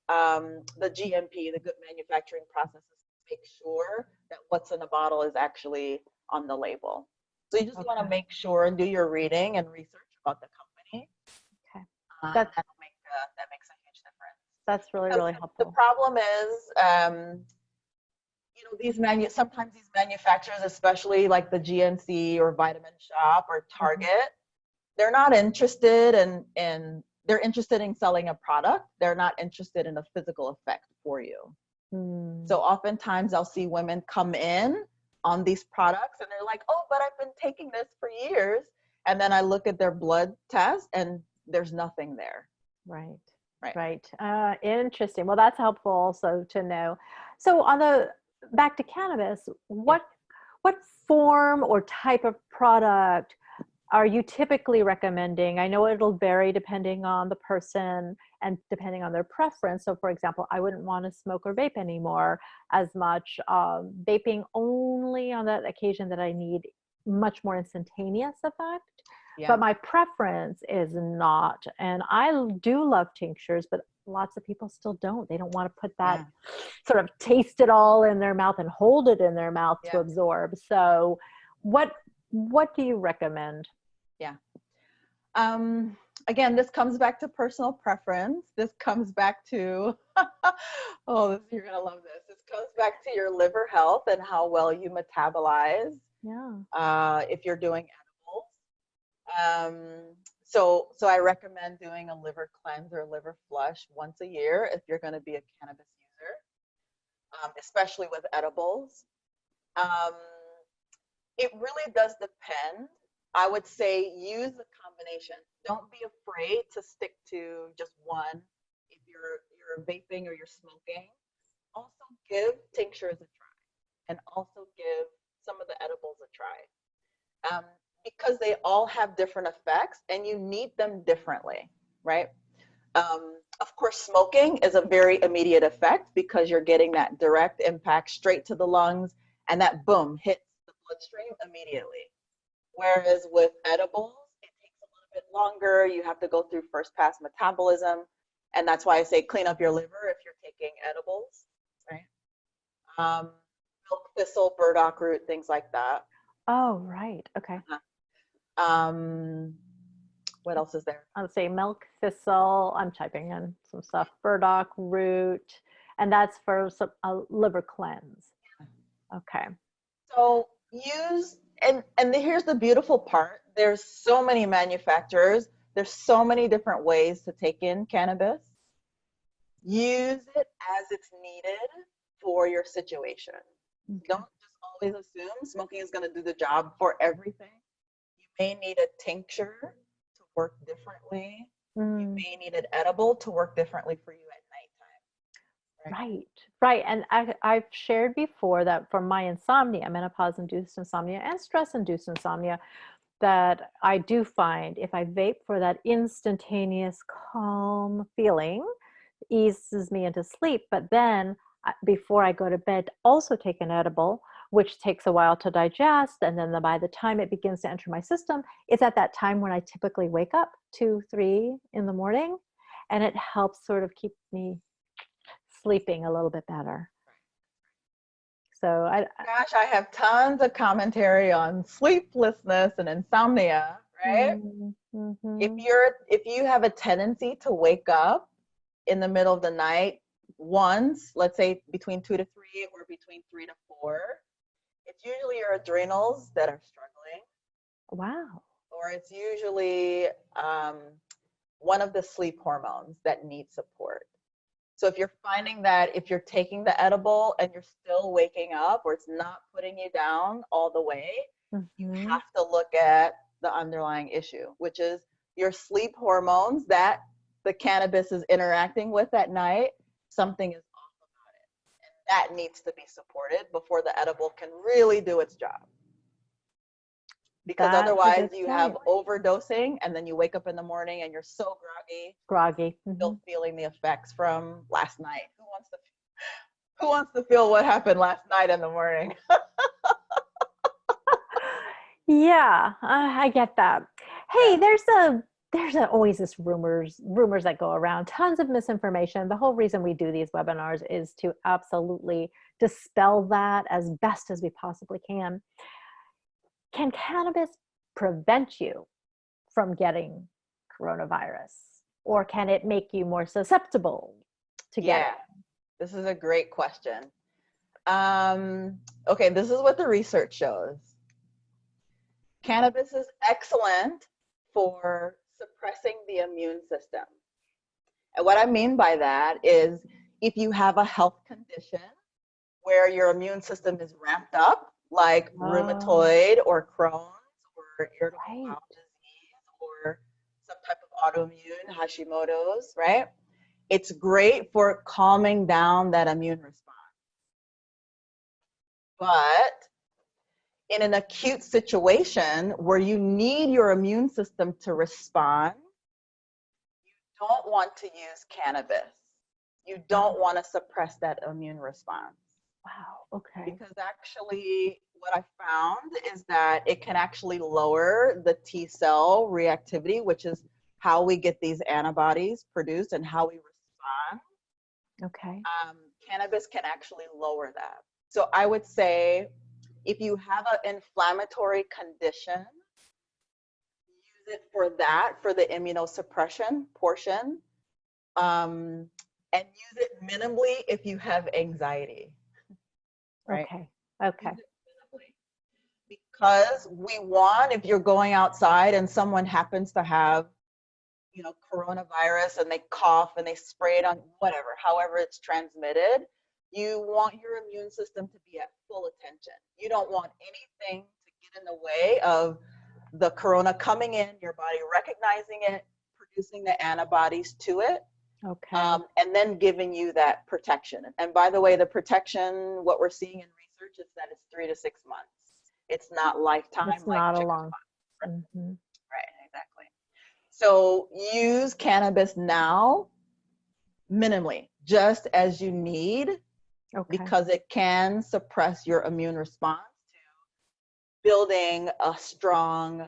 the GMP, the good manufacturing processes, to make sure that what's in the bottle is actually on the label. So you just want to make sure and do your reading and research about the company. Okay. That makes a huge difference. That's really, really helpful. The problem is, sometimes these manufacturers, especially like the GNC or Vitamin Shop or Target, they're not interested in they're interested in selling a product. They're not interested in a physical effect for you. So oftentimes I'll see women come in on these products and they're like, oh, but I've been taking this for years. And then I look at their blood test and there's nothing there. Right. Interesting. Well, that's helpful also to know. So back to cannabis, what form or type of product are you typically recommending? I know it'll vary depending on the person and depending on their preference. So for example, I wouldn't want to smoke or vape anymore as much. Vaping only on that occasion that I need much more instantaneous effect. Yeah. But my preference is not. And I do love tinctures, but lots of people still don't. They don't want to put that sort of taste it all in their mouth and hold it in their mouth to absorb. So what do you recommend? Yeah. Again, this comes back to personal preference. This comes back to, you're going to love this. This comes back to your liver health and how well you metabolize. Yeah. If you're doing edibles. So I recommend doing a liver cleanse or liver flush once a year if you're going to be a cannabis user, especially with edibles. It really does depend. I would say use a combination. Don't be afraid to stick to just one if you're vaping or you're smoking. Also give tinctures a try and also give some of the edibles a try. Because they all have different effects and you need them differently, right? Of course, smoking is a very immediate effect because you're getting that direct impact straight to the lungs and that boom hits the bloodstream immediately. Whereas with edibles, it takes a little bit longer. You have to go through first pass metabolism. And that's why I say clean up your liver if you're taking edibles, right? Milk thistle, burdock root, things like that. Oh, right. Okay. What else is there? I would say milk thistle. I'm typing in some stuff. Burdock root, and that's for a liver cleanse. Okay. So use and here's the beautiful part. There's so many manufacturers. There's so many different ways to take in cannabis. Use it as it's needed for your situation. Okay. Don't just always assume smoking is going to do the job for everything. You may need a tincture to work differently. You may need an edible to work differently for you at nighttime. Right. And I've shared before that for my insomnia, menopause-induced insomnia and stress-induced insomnia, that I do find if I vape for that instantaneous calm feeling, eases me into sleep. But then before I go to bed, also take an edible, which takes a while to digest. And then by the time it begins to enter my system, it's at that time when I typically wake up 2, 3 in the morning. And it helps sort of keep me sleeping a little bit better. So I have tons of commentary on sleeplessness and insomnia, right? Mm-hmm. If you have a tendency to wake up in the middle of the night once, let's say between 2 to 3 or between 3 to 4, it's usually your adrenals that are struggling. Wow. Or it's usually one of the sleep hormones that need support. So if you're finding that if you're taking the edible and you're still waking up or it's not putting you down all the way, You Mm-hmm. have to look at the underlying issue, which is your sleep hormones that the cannabis is interacting with at night. Something is off about it. And that needs to be supported before the edible can really do its job. Because That's a otherwise good you have point. overdosing and then you wake up in the morning and you're so Groggy. still feeling the effects from last night. Who wants to feel what happened last night in the morning? Yeah, I get that. Hey, Yeah. there's always this rumors that go around, tons of misinformation. The whole reason we do these webinars is to absolutely dispel that as best as we possibly can. Can cannabis prevent you from getting coronavirus, or can it make you more susceptible to get Yeah, this is a great question. Okay, this is what the research shows. Cannabis is excellent for suppressing the immune system. And what I mean by that is if you have a health condition where your immune system is ramped up, like it? Oh, rheumatoid or Crohn's or irritable right. bowel disease or some type of autoimmune, Hashimoto's, right? It's great for calming down that immune response. But in an acute situation where you need your immune system to respond, you don't want to use cannabis. You don't want to suppress that immune response. Wow. Okay. Because actually, what I found is that it can actually lower the T cell reactivity, which is how we get these antibodies produced and how we respond. Okay. Cannabis can actually lower that. So I would say if you have an inflammatory condition, use it for that, for the immunosuppression portion, and use it minimally if you have anxiety, right? Okay. Okay. Use it minimally. Because we want, if you're going outside and someone happens to have, coronavirus and they cough and they spray it on whatever, however it's transmitted, you want your immune system to be at full attention. You don't want anything to get in the way of the corona coming in, your body recognizing it, producing the antibodies to it, Okay. and then giving you that protection. And by the way, the protection, what we're seeing in research is that it's 3 to 6 months. It's not lifetime It's like not a chickenpox. long. Mm-hmm. Right, exactly. So use cannabis now minimally, just as you need, Okay. because it can suppress your immune response to building a strong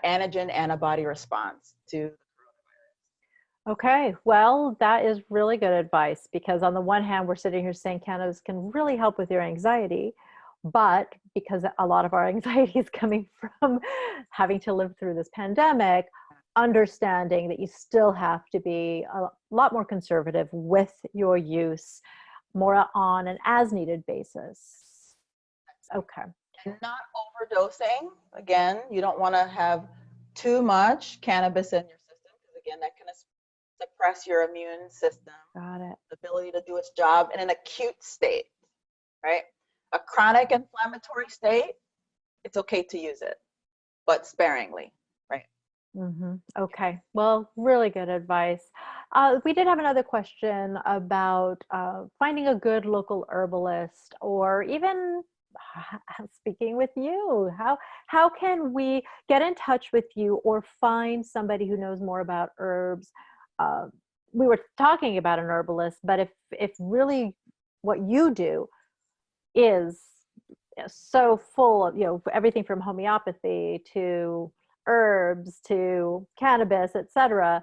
antigen antibody response to. Okay. Well, that is really good advice because on the one hand, we're sitting here saying cannabis can really help with your anxiety, but because a lot of our anxiety is coming from having to live through this pandemic, understanding that you still have to be a lot more conservative with your use, more on an as needed basis. Okay. And not overdosing. Again, you don't want to have too much cannabis in your system because, again, that can suppress your immune system, Got it. the ability to do its job in an acute state, right? A chronic inflammatory state, it's okay to use it, but sparingly, right? Mm-hmm. Okay. Well, really good advice. We did have another question about finding a good local herbalist, or even speaking with you. How can we get in touch with you or find somebody who knows more about herbs? Uh, we were talking about an herbalist, but if really what you do is so full of everything from homeopathy to herbs to cannabis, etc.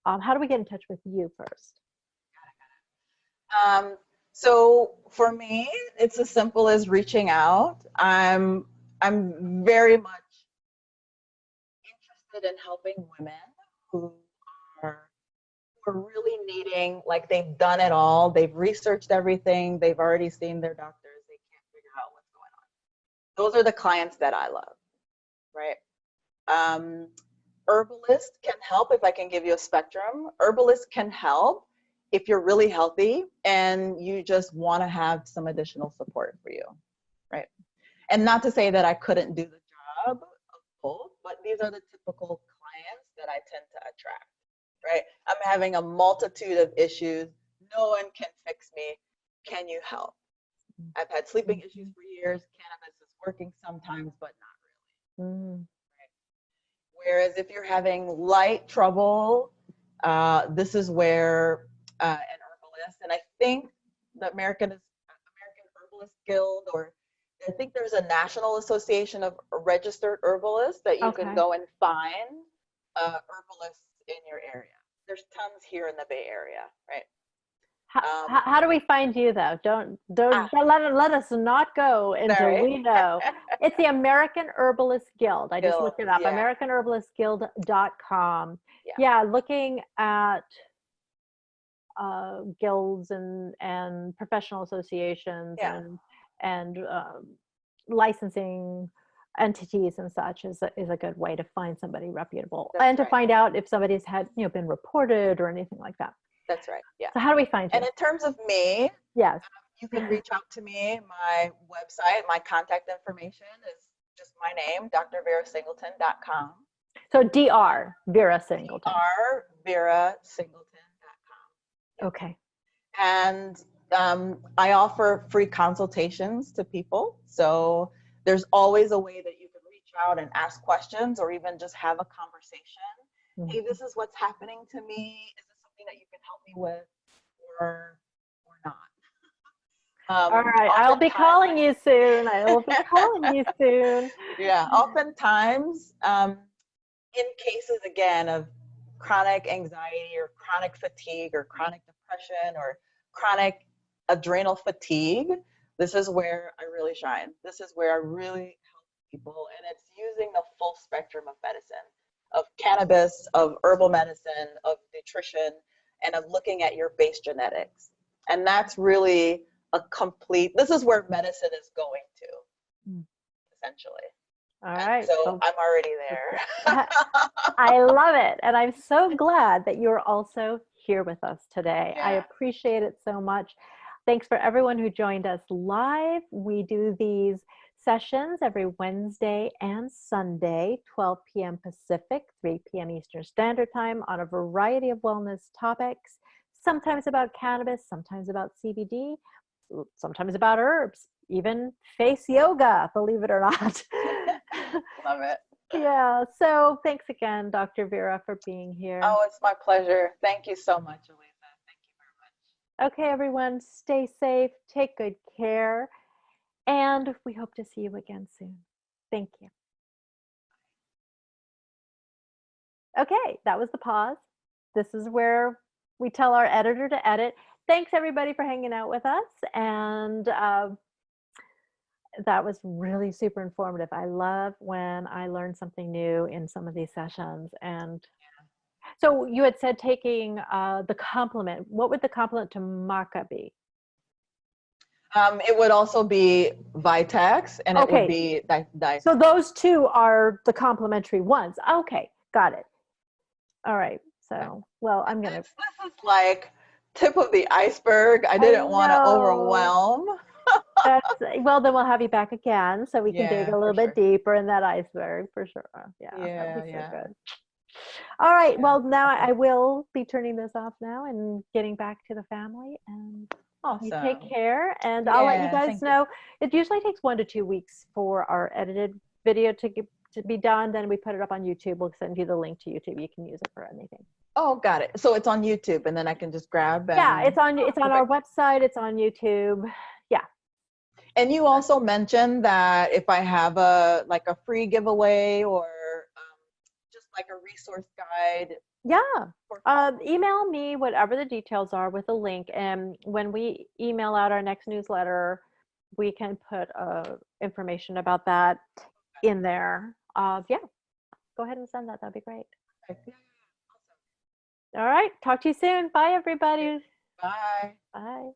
How do we get in touch with you first? So for me, it's as simple as reaching out. I'm very much interested in helping women who are really needing, like they've done it all, they've researched everything, they've already seen their doctors, they can't figure out what's going on. Those are the clients that I love, right? Herbalist can help. If I can give you a spectrum, herbalist can help if you're really healthy and you just want to have some additional support for you, right? And not to say that I couldn't do the job of both, but these are the typical clients that I tend to attract, right? I'm having a multitude of issues. No one can fix me. Can you help? I've had sleeping issues for years. Cannabis is working sometimes, but not really. Mm. Right? Whereas if you're having light trouble, this is where an herbalist, and I think the American Herbalist Guild, or I think there's a national association of registered herbalists that you can Okay. go and find herbalists in your area. There's tons here in the Bay Area, right? How do we find you though? Don't let us not go until Sorry. we know. It's the American Herbalist Guild. I just Guild, looked it up. yeah, AmericanHerbalistGuild.com. yeah, Yeah, looking at guilds and professional associations yeah. and licensing entities and such is a good way to find somebody reputable That's and to right. find out if somebody's had been reported or anything like that. That's right. Yeah. So how do we find you? And in terms of me, Yes. you can reach out to me. My website, my contact information is just my name, drverasingleton.com. So Dr. Vera Singleton. drverasingleton.com. Okay. And I offer free consultations to people. So there's always a way that you can reach out and ask questions or even just have a conversation. Mm-hmm. Hey, this is what's happening to me. Is this something that you can help me with or not? All right. I'll be calling you soon. I will be calling you soon. Yeah. Oftentimes, in cases, again, of chronic anxiety or chronic fatigue or chronic depression or chronic adrenal fatigue, this is where I really shine. This is where I really help people. And it's using the full spectrum of medicine, of cannabis, of herbal medicine, of nutrition, and of looking at your base genetics. And that's really a complete, this is where medicine is going to, essentially. All right. So I'm already there. I love it. And I'm so glad that you're also here with us today. Yeah. I appreciate it so much. Thanks for everyone who joined us live. We do these sessions every Wednesday and Sunday, 12 p.m. Pacific, 3 p.m. Eastern Standard Time, on a variety of wellness topics, sometimes about cannabis, sometimes about CBD, sometimes about herbs, even face yoga, believe it or not. Love it. Yeah. So thanks again, Dr. Vera, for being here. Oh, it's my pleasure. Thank you so much, Elisa. Thank you very much. Okay, everyone, stay safe, take good care, and we hope to see you again soon. Thank you. Okay, that was the pause. This is where we tell our editor to edit. Thanks, everybody, for hanging out with us. And that was really super informative. I love when I learn something new in some of these sessions. And so you had said taking the complement. What would the complement to maca be? It would also be Vitex, and it would be So those two are the complementary ones. Okay, got it. All right. So, well, I'm going to. This is like tip of the iceberg. I didn't want to overwhelm. Well, then we'll have you back again so we can dig a little bit deeper in that iceberg for sure. Yeah, that'd be so good. All right. Well, now I will be turning this off now and getting back to the family. And awesome. You take care. And I'll let you guys know. It usually takes 1 to 2 weeks for our edited video to be done. Then we put it up on YouTube. We'll send you the link to YouTube. You can use it for anything. Oh, got it. So it's on YouTube, and then I can just grab. Yeah, it's on our website. It's on YouTube. Yeah. And you also mentioned that if I have a free giveaway or just like a resource guide. Yeah. Email me whatever the details are with a link. And when we email out our next newsletter, we can put information about that in there. Yeah. Go ahead and send that. That'd be great. Okay. All right. Talk to you soon. Bye, everybody. Bye. Bye.